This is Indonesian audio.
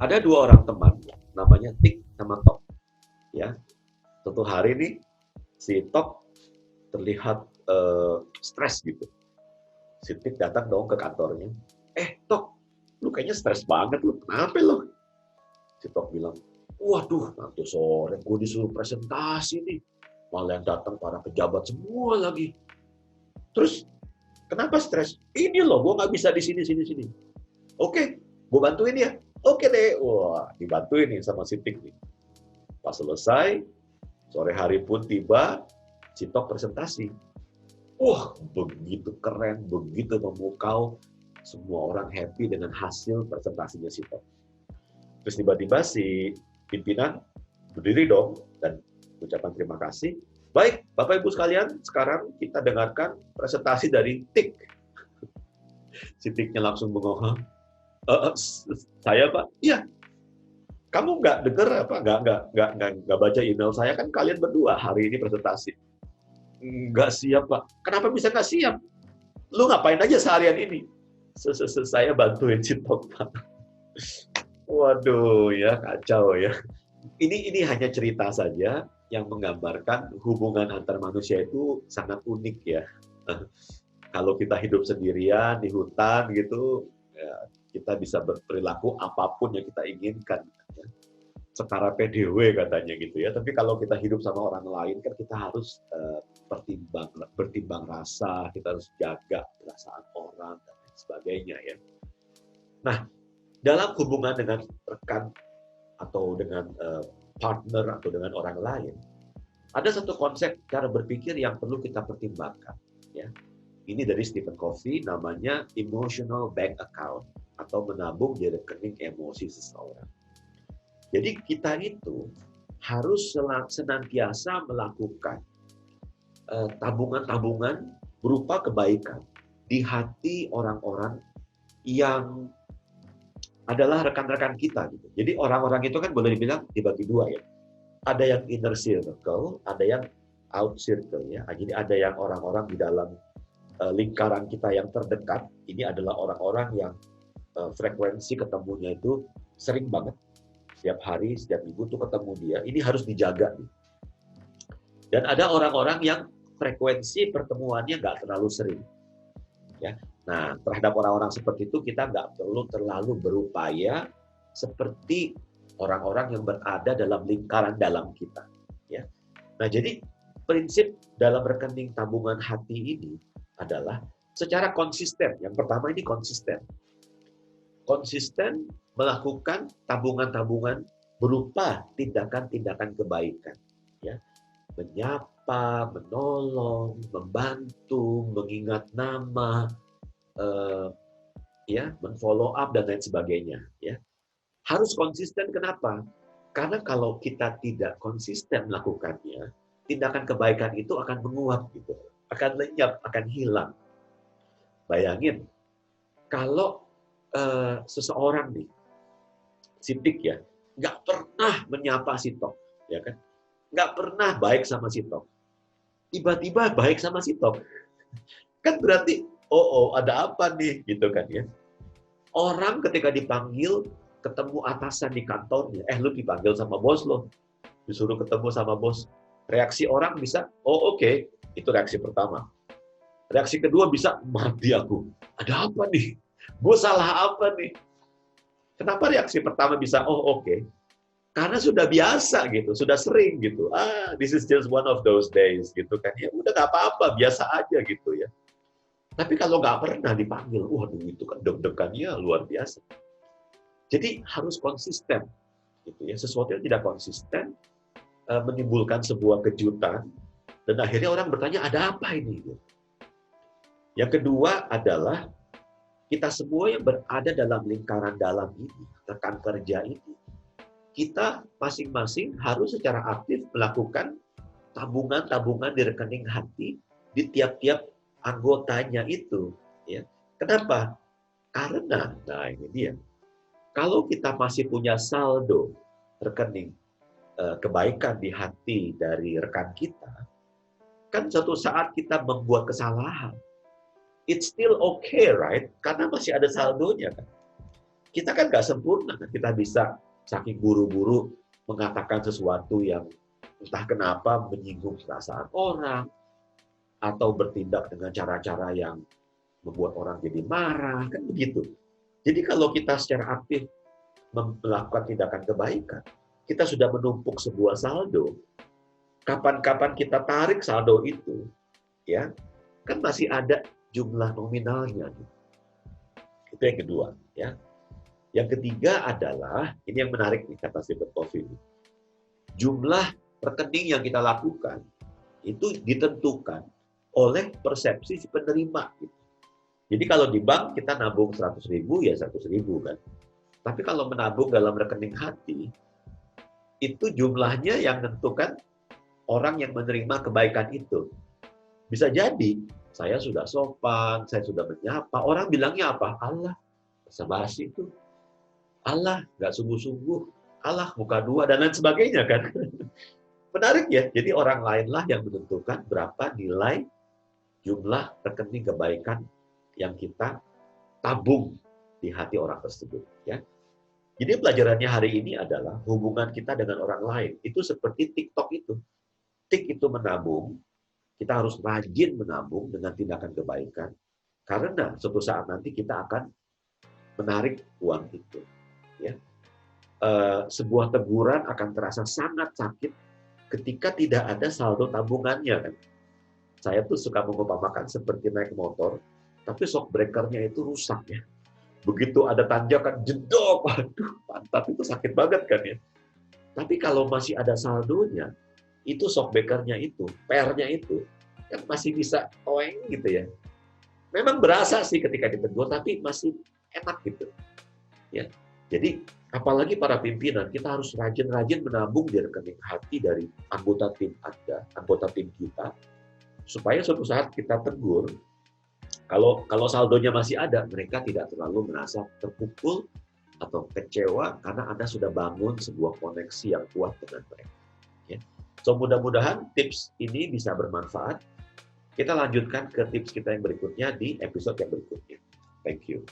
Ada dua orang teman, namanya Tik sama Tok. Ya, suatu hari nih si Tok terlihat stres gitu. Si Tik datang dong ke kantornya. Tok, lu kayaknya stres banget lu. Kenapa lu? Si Tok bilang, waduh, nanti sore gue disuruh presentasi nih. Malah yang datang para pejabat semua lagi. Terus, kenapa stres? Ini loh, gue nggak bisa di sini, sini, sini. Oke, gue bantuin ya. Oke deh. Wah, dibantuin nih sama si Tik nih. Pas selesai, sore hari pun tiba, si Tok presentasi. Wah, begitu keren, begitu memukau. Semua orang happy dengan hasil presentasinya si Tok. Terus tiba-tiba si pimpinan berdiri dong dan ucapan terima kasih. Baik, Bapak Ibu sekalian, sekarang kita dengarkan presentasi dari Tik. Si Tiknya langsung bengong. Saya Pak? Iya. Kamu nggak dengar apa? Nggak baca email saya kan kalian berdua hari ini presentasi. Nggak siap Pak. Kenapa bisa nggak siap? Lu ngapain aja seharian ini? Saya bantuin si Tok Pak. Waduh ya kacau ya. Ini hanya cerita saja yang menggambarkan hubungan antar manusia itu sangat unik ya. Kalau kita hidup sendirian di hutan gitu, ya, kita bisa berperilaku apapun yang kita inginkan. Ya. Setara PDW katanya gitu ya. Tapi kalau kita hidup sama orang lain kan kita harus bertimbang rasa, kita harus jaga perasaan orang dan lain sebagainya ya. Nah, dalam hubungan dengan rekan atau dengan partner atau dengan orang lain, ada satu konsep cara berpikir yang perlu kita pertimbangkan. Ya, ini dari Stephen Covey, namanya emotional bank account atau menabung di rekening emosi seseorang. Jadi kita itu harus senantiasa melakukan tabungan-tabungan berupa kebaikan di hati orang-orang yang adalah rekan-rekan kita. Gitu. Jadi orang-orang itu kan boleh dibilang dibagi dua ya. Ada yang inner circle, ada yang out circle ya. Jadi ada yang orang-orang di dalam lingkaran kita yang terdekat. Ini adalah orang-orang yang frekuensi ketemunya itu sering banget. Setiap hari, setiap minggu tuh ketemu dia. Ini harus dijaga. Nih. Dan ada orang-orang yang frekuensi pertemuannya nggak terlalu sering. Ya. Nah, terhadap orang-orang seperti itu kita nggak perlu terlalu berupaya seperti orang-orang yang berada dalam lingkaran dalam kita. Ya. Nah, jadi prinsip dalam rekening tabungan hati ini adalah secara konsisten. Yang pertama ini konsisten. Konsisten melakukan tabungan-tabungan berupa tindakan-tindakan kebaikan. Ya. Menyapa, menolong, membantu, mengingat nama, ya, men-follow up dan lain sebagainya. Ya. Harus konsisten kenapa? Karena kalau kita tidak konsisten melakukannya, tindakan kebaikan itu akan menguap gitu, akan lenyap, akan hilang. Bayangin, kalau seseorang nih, si Tik ya, nggak pernah menyapa si Tok, ya kan? Nggak pernah baik sama si Tok. Tiba-tiba baik sama si Tok. Kan berarti, ada apa nih, gitu kan ya. Orang ketika dipanggil, ketemu atasan di kantornya, lu dipanggil sama bos lo, disuruh ketemu sama bos. Reaksi orang bisa, oke, itu reaksi pertama. Reaksi kedua bisa, mati aku. Ada apa nih? Gue salah apa nih? Kenapa reaksi pertama bisa, oke? Karena sudah biasa gitu, sudah sering gitu. This is just one of those days gitu kan. Ya udah nggak apa-apa, biasa aja gitu ya. Tapi kalau nggak pernah dipanggil, waduh itu kan deg-degannya luar biasa. Jadi harus konsisten, gitu ya. Sesuatu yang tidak konsisten menimbulkan sebuah kejutan dan akhirnya orang bertanya ada apa ini? Yang kedua adalah kita semua yang berada dalam lingkaran dalam ini, rekan kerja ini, kita masing-masing harus secara aktif melakukan tabungan-tabungan di rekening hati di tiap-tiap anggotanya itu. Ya. Kenapa? Karena, nah ini dia, kalau kita masih punya saldo rekening kebaikan di hati dari rekan kita, kan suatu saat kita membuat kesalahan, it's still okay, right? Karena masih ada saldonya kan. Kita kan nggak sempurna, kita bisa saking buru-buru mengatakan sesuatu yang entah kenapa menyinggung perasaan orang, atau bertindak dengan cara-cara yang membuat orang jadi marah, kan begitu. Jadi kalau kita secara aktif melakukan tindakan kebaikan, kita sudah menumpuk sebuah saldo. Kapan-kapan kita tarik saldo itu, ya, kan masih ada jumlah nominalnya. Itu yang kedua, ya. Yang ketiga adalah, ini yang menarik nih kata Stephen Covey. Jumlah rekening yang kita lakukan itu ditentukan oleh persepsi si penerima. Jadi kalau di bank kita nabung 100.000 ya 100.000 kan. Tapi kalau menabung dalam rekening hati, itu jumlahnya yang menentukan orang yang menerima kebaikan itu. Bisa jadi saya sudah sopan, saya sudah menyapa, orang bilangnya apa? Allah, basa-basi itu. Allah, nggak sungguh-sungguh. Allah, muka dua, dan lain sebagainya kan. Menarik ya, jadi orang lainlah yang menentukan berapa nilai jumlah rekening kebaikan yang kita tabung di hati orang tersebut. Ya. Jadi pelajarannya hari ini adalah hubungan kita dengan orang lain. Itu seperti TikTok itu. Tik itu menabung, kita harus rajin menabung dengan tindakan kebaikan, karena suatu saat nanti kita akan menarik uang itu. Ya. Sebuah teguran akan terasa sangat sakit ketika tidak ada saldo tabungannya. Kan? Saya tuh suka mengumpamakan seperti naik motor, tapi shock breaker-nya itu rusak ya. Begitu ada tanjakan, jedok, waduh, pantat itu sakit banget kan ya. Tapi kalau masih ada saldonya, itu shock breaker-nya itu, PR-nya itu, kan masih bisa toeng gitu ya. Memang berasa sih ketika ditegur, tapi masih enak gitu. Ya. Jadi, apalagi para pimpinan, kita harus rajin-rajin menabung di rekening hati dari anggota tim Anda, anggota tim kita, supaya suatu saat kita tegur, kalau saldonya masih ada, mereka tidak terlalu merasa terpukul atau kecewa karena Anda sudah bangun sebuah koneksi yang kuat dengan mereka. Ya. So mudah-mudahan tips ini bisa bermanfaat. Kita lanjutkan ke tips kita yang berikutnya di episode yang berikutnya. Thank you.